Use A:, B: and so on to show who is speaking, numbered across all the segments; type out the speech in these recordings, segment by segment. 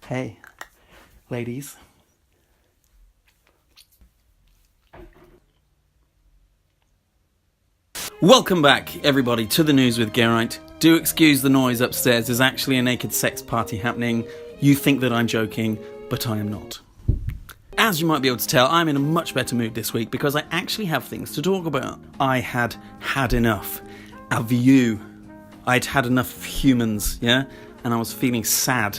A: Hey, ladies. Welcome back, everybody, to the news with Geraint. Do excuse the noise upstairs. There's actually a naked sex party happening. You think that I'm joking, but I am not. As you might be able to tell, I'm in a much better mood this week because I actually have things to talk about. I had had enough of you. I'd had enough of humans, yeah? And I was feeling sad.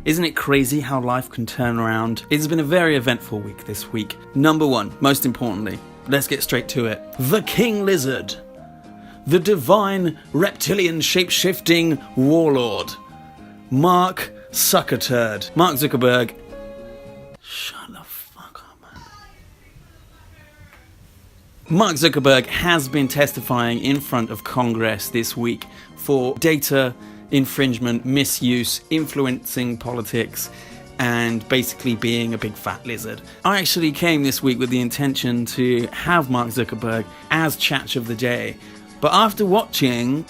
A: Isn't it crazy how life can turn around? It's been a very eventful week this week. Number one, most importantly, let's get straight to it. The King Lizard. The divine reptilian shape-shifting warlord. Mark Zuckerturd. Mark Zuckerberg. Shut the fuck up, man. Mark Zuckerberg has been testifying in front of Congress this week for data infringement, misuse, influencing politics, and basically being a big fat lizard. I actually came this week with the intention to have Mark Zuckerberg as chat of the day, but after watching,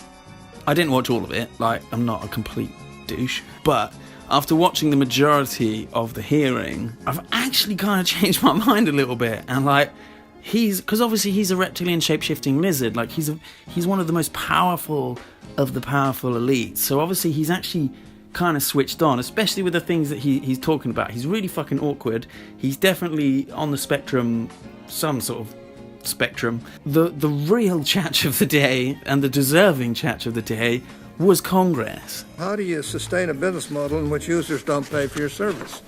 A: I didn't watch all of it, like, I'm not a complete douche, but after watching the majority of the hearing, I've actually kind of changed my mind a little bit, and like, because obviously he's a reptilian shape-shifting lizard, like he's one of the most powerful of the powerful elite, so obviously he's actually kind of switched on, especially with the things that he's talking about. He's really fucking awkward. He's definitely on the spectrum, some sort of spectrum. The real chat of the day, and the deserving chat of the day, was Congress.
B: How do you sustain a business model in which users don't pay for your service?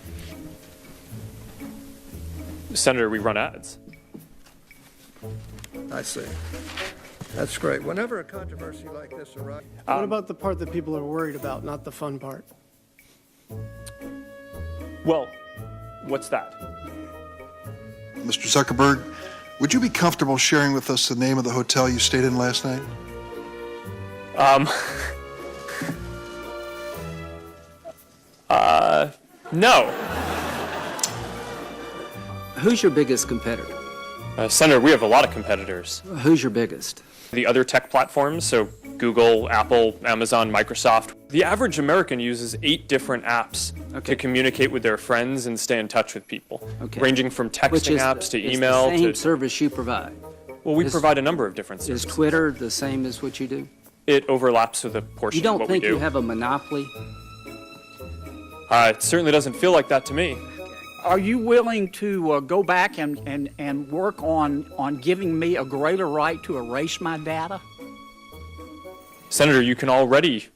C: Senator, we run ads.
B: I see. That's great. Whenever a controversy like this arises...
D: What about the part that people are worried about, not the fun part?
C: Well, what's that?
E: Mr. Zuckerberg, would you be comfortable sharing with us the name of the hotel you stayed in last night?
C: No.
F: Who's your biggest competitor?
C: Senator, we have a lot of competitors.
F: Who's your biggest?
C: The other tech platforms, so Google, Apple, Amazon, Microsoft. The average American uses 8 different apps to communicate with their friends and stay in touch with people, ranging from texting apps to email.
F: It's the same service you provide.
C: Well, we provide a number of different services.
F: Is Twitter the same as what you do?
C: It overlaps with a portion of what we do.
F: You don't think you have a monopoly?
C: It certainly doesn't feel like that to me.
G: Are you willing to go back and work on giving me a greater right to erase my data?
C: Senator, you can already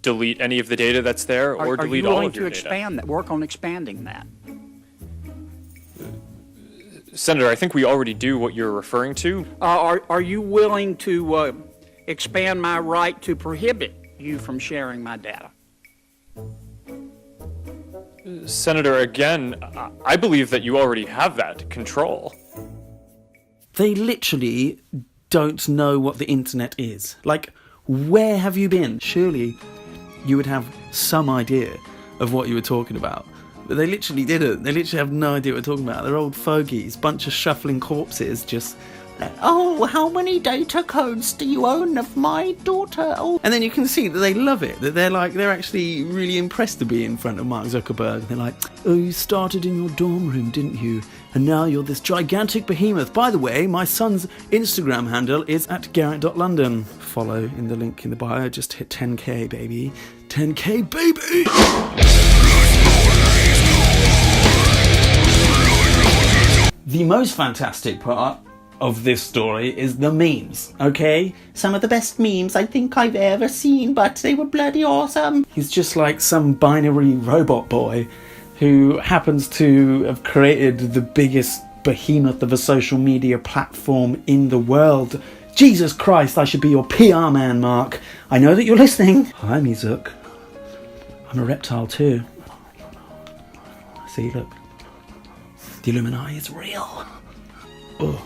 C: delete any of the data that's there or delete all of your data.
G: Are you willing to expand that, work on expanding that?
C: Senator, I think we already do what you're referring to.
G: Are you willing to expand my right to prohibit you from sharing my data?
C: Senator, again, I believe that you already have that control.
A: They literally don't know what the internet is. Like, where have you been? Surely you would have some idea of what you were talking about. But they literally didn't. They literally have no idea what we're talking about. They're old fogies, bunch of shuffling corpses, just... Oh, how many data codes do you own of my daughter? Oh. And then you can see that they love it, that they're actually really impressed to be in front of Mark Zuckerberg. They're like, oh, you started in your dorm room, didn't you? And now you're this gigantic behemoth. By the way, my son's Instagram handle is at Geraint.London. Follow in the link in the bio. Just hit 10k, baby. 10k, baby! The most fantastic part of this story is the memes, okay? Some of the best memes I think I've ever seen, but they were bloody awesome. He's just like some binary robot boy who happens to have created the biggest behemoth of a social media platform in the world. Jesus Christ, I should be your PR man, Mark. I know that you're listening. Hi, me Zuck. I'm a reptile too. See, look. The Illuminati is real. Oh.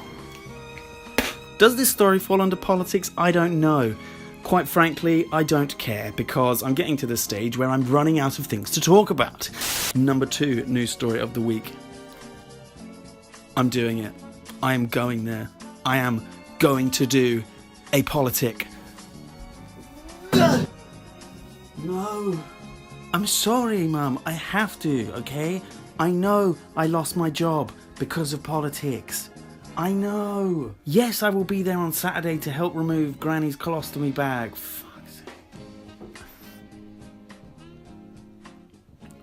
A: Does this story fall under politics? I don't know. Quite frankly, I don't care, because I'm getting to the stage where I'm running out of things to talk about. Number 2 news story of the week. I'm doing it. I am going there. I am going to do a politic. No. I'm sorry, Mum. I have to, okay? I know I lost my job because of politics. I know. Yes, I will be there on Saturday to help remove Granny's colostomy bag. Fuck's sake.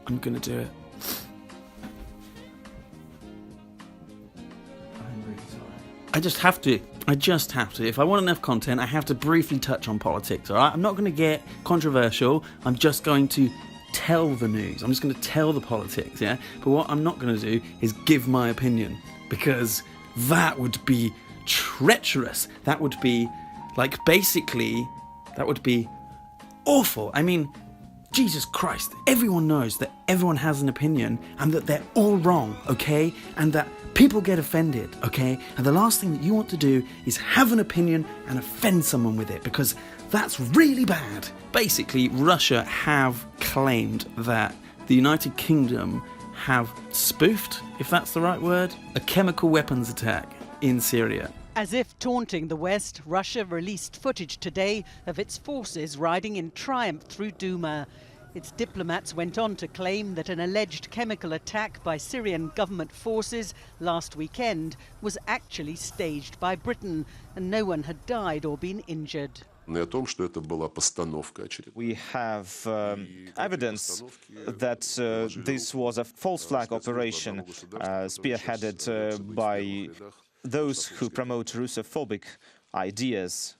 A: I'm gonna do it. I'm really sorry. I just have to. If I want enough content, I have to briefly touch on politics, alright? I'm not going to get controversial. I'm just going to tell the news. I'm just going to tell the politics, yeah? But what I'm not going to do is give my opinion, because that would be treacherous. That would be, like, basically, that would be awful. I mean, Jesus Christ, everyone knows that everyone has an opinion and that they're all wrong, okay? And that people get offended, okay? And the last thing that you want to do is have an opinion and offend someone with it, because that's really bad. Basically, Russia have claimed that the United Kingdom have spoofed, if that's the right word, a chemical weapons attack in Syria.
H: As if taunting the West, Russia released footage today of its forces riding in triumph through Duma. Its diplomats went on to claim that an alleged chemical attack by Syrian government forces last weekend was actually staged by Britain, and no one had died or been injured.
I: We have evidence that this was a false flag operation spearheaded by those who promote Russophobic ideas.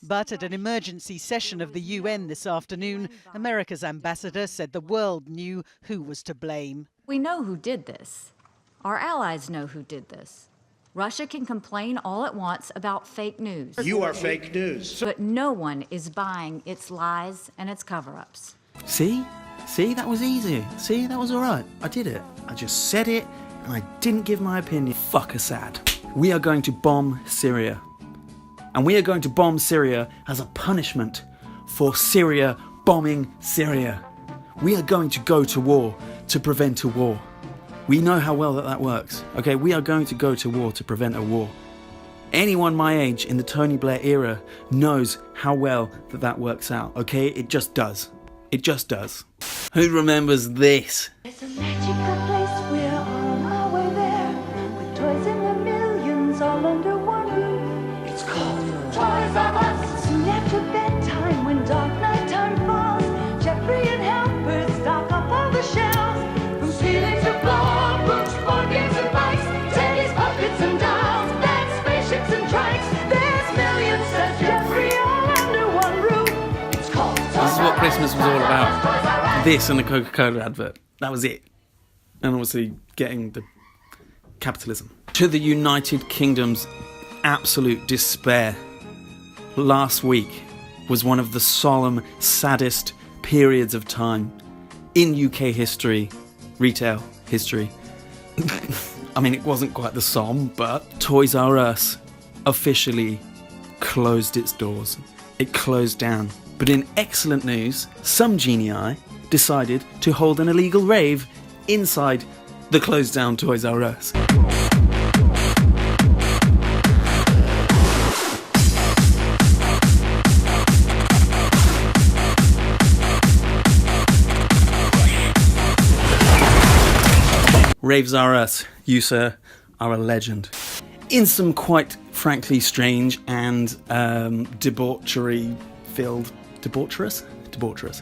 H: But at an emergency session of the UN this afternoon, America's ambassador said the world knew who was to blame.
J: We know who did this. Our allies know who did this. Russia can complain all it wants about fake news.
B: You are fake news.
J: But no one is buying its lies and its cover-ups.
A: See? See, that was easy. See, that was all right. I did it. I just said it, and I didn't give my opinion. Fuck Assad. We are going to bomb Syria. And we are going to bomb Syria as a punishment for Syria bombing Syria. We are going to go to war to prevent a war. We know how well that works. Okay, we are going to go to war to prevent a war. Anyone my age in the Tony Blair era knows how well that works out. Okay, it just does. It just does. Who remembers this?
K: It's a magical place, we're on our way there, with toys in the millions all under one roof. It's called Toys R Us. Soon after bedtime, when dark nighttime falls, Jeffrey and Helper stock up all the shelves. From ceiling to floor, books, board games and bikes, teddies, puppets and dolls, beds, spaceships and trikes. There's millions, says Jeffrey, all under one roof. It's called Toys R Us.
A: This is what Christmas was all about. This and the Coca-Cola advert. That was it. And obviously getting the capitalism. To the United Kingdom's absolute despair, last week was one of the solemn, saddest periods of time in UK history, retail history. I mean, it wasn't quite the solemn, but Toys R Us officially closed its doors. It closed down. But in excellent news, some genii decided to hold an illegal rave inside the closed down Toys R Us. Raves R Us, you sir, are a legend. In some quite frankly strange and debaucherous.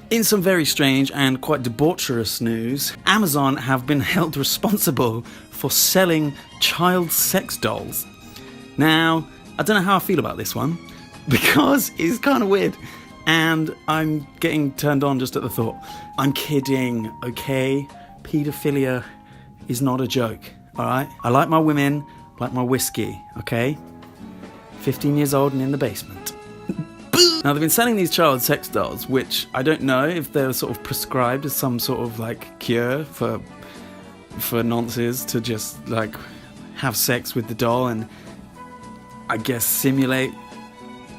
A: In some very strange and quite debaucherous news, Amazon have been held responsible for selling child sex dolls. Now, I don't know how I feel about this one, because it's kind of weird, and I'm getting turned on just at the thought. I'm kidding, okay? Paedophilia is not a joke, alright? I like my women like my whiskey, okay? 15 years old and in the basement. Now, they've been selling these child sex dolls, which I don't know if they're sort of prescribed as some sort of, like, cure for nonces to just, like, have sex with the doll and, I guess, simulate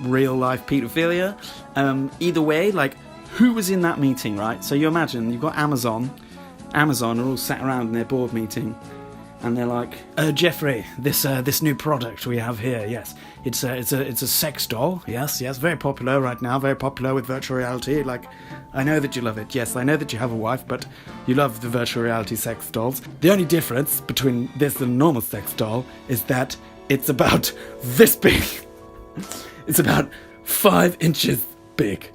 A: real-life paedophilia. Either way, like, who was in that meeting, right? So you imagine, you've got Amazon are all sat around in their board meeting, and they're like, Jeffrey, this new product we have here, yes, it's a sex doll, yes, very popular right now, very popular with virtual reality. Like, I know that you love it, yes, I know that you have a wife, but you love the virtual reality sex dolls. The only difference between this and a normal sex doll is that it's about this big. It's about 5 inches big.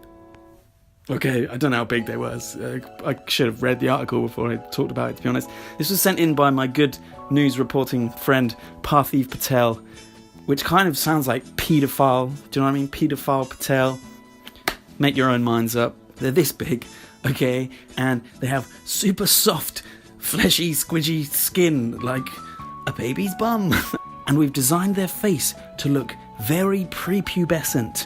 A: Okay, I don't know how big they was. I should have read the article before I talked about it, to be honest. This was sent in by my good news reporting friend, Parthiv Patel, which kind of sounds like paedophile. Do you know what I mean? Paedophile Patel. Make your own minds up. They're this big, okay? And they have super soft, fleshy, squidgy skin, like a baby's bum. And we've designed their face to look very prepubescent.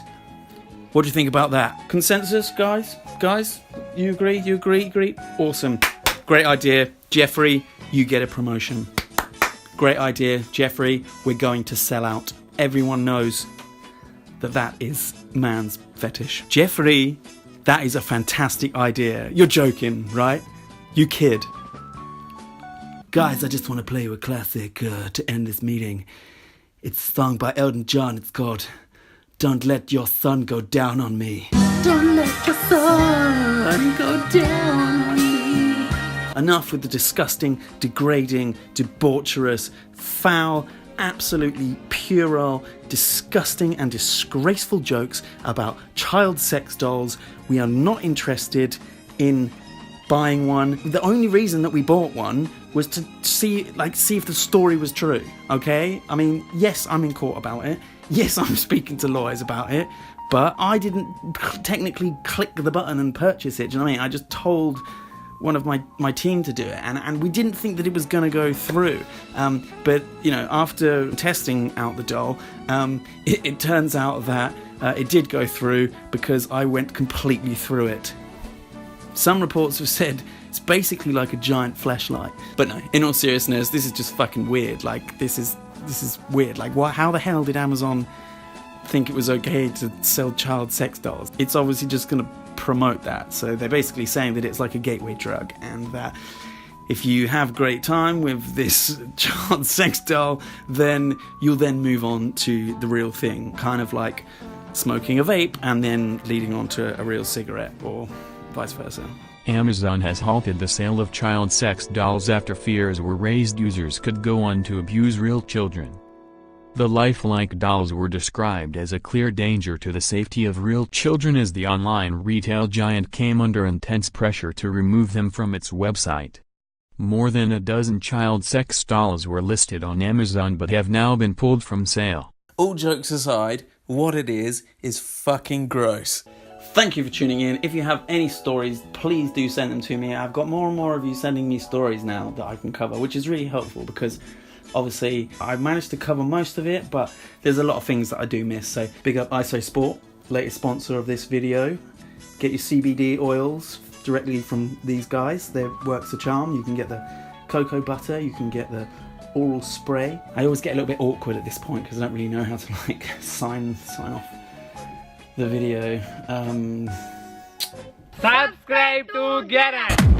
A: What do you think about that? Consensus, guys? Guys, you agree? You agree? Awesome. Great idea. Jeffrey, you get a promotion. Great idea, Jeffrey. We're going to sell out. Everyone knows that that is man's fetish. Jeffrey, that is a fantastic idea. You're joking, right? You kid. Guys, I just want to play you a classic to end this meeting. It's sung by Elton John. It's called Don't Let Your Sun Go Down on Me.
K: Don't let your sun go down on me.
A: Enough with the disgusting, degrading, debaucherous, foul, absolutely puerile, disgusting and disgraceful jokes about child sex dolls. We are not interested in buying one. The only reason that we bought one was to see if the story was true, okay? I mean, yes, I'm in court about it. Yes, I'm speaking to lawyers about it, but I didn't technically click the button and purchase it. Do you know what I mean? I just told one of my team to do it, and we didn't think that it was going to go through. But, you know, after testing out the doll, it turns out that it did go through because I went completely through it. Some reports have said it's basically like a giant fleshlight. But no, in all seriousness, this is just fucking weird. Like, this is weird. Like, how the hell did Amazon think it was okay to sell child sex dolls? It's obviously just going to promote that. So they're basically saying that it's like a gateway drug, and that if you have great time with this child sex doll, then you'll then move on to the real thing. Kind of like smoking a vape and then leading on to a real cigarette, or vice versa.
L: Amazon has halted the sale of child sex dolls after fears were raised users could go on to abuse real children. The lifelike dolls were described as a clear danger to the safety of real children as the online retail giant came under intense pressure to remove them from its website. More than a dozen child sex dolls were listed on Amazon but have now been pulled from sale.
A: All jokes aside, what it is fucking gross. Thank you for tuning in. If you have any stories, please do send them to me. I've got more and more of you sending me stories now that I can cover, which is really helpful because obviously I managed to cover most of it, but there's a lot of things that I do miss. So big up ISO Sport, latest sponsor of this video. Get your CBD oils directly from these guys. Their works a charm. You can get the cocoa butter, you can get the oral spray. I always get a little bit awkward at this point because I don't really know how to like sign off the video.
M: Subscribe to Geraint.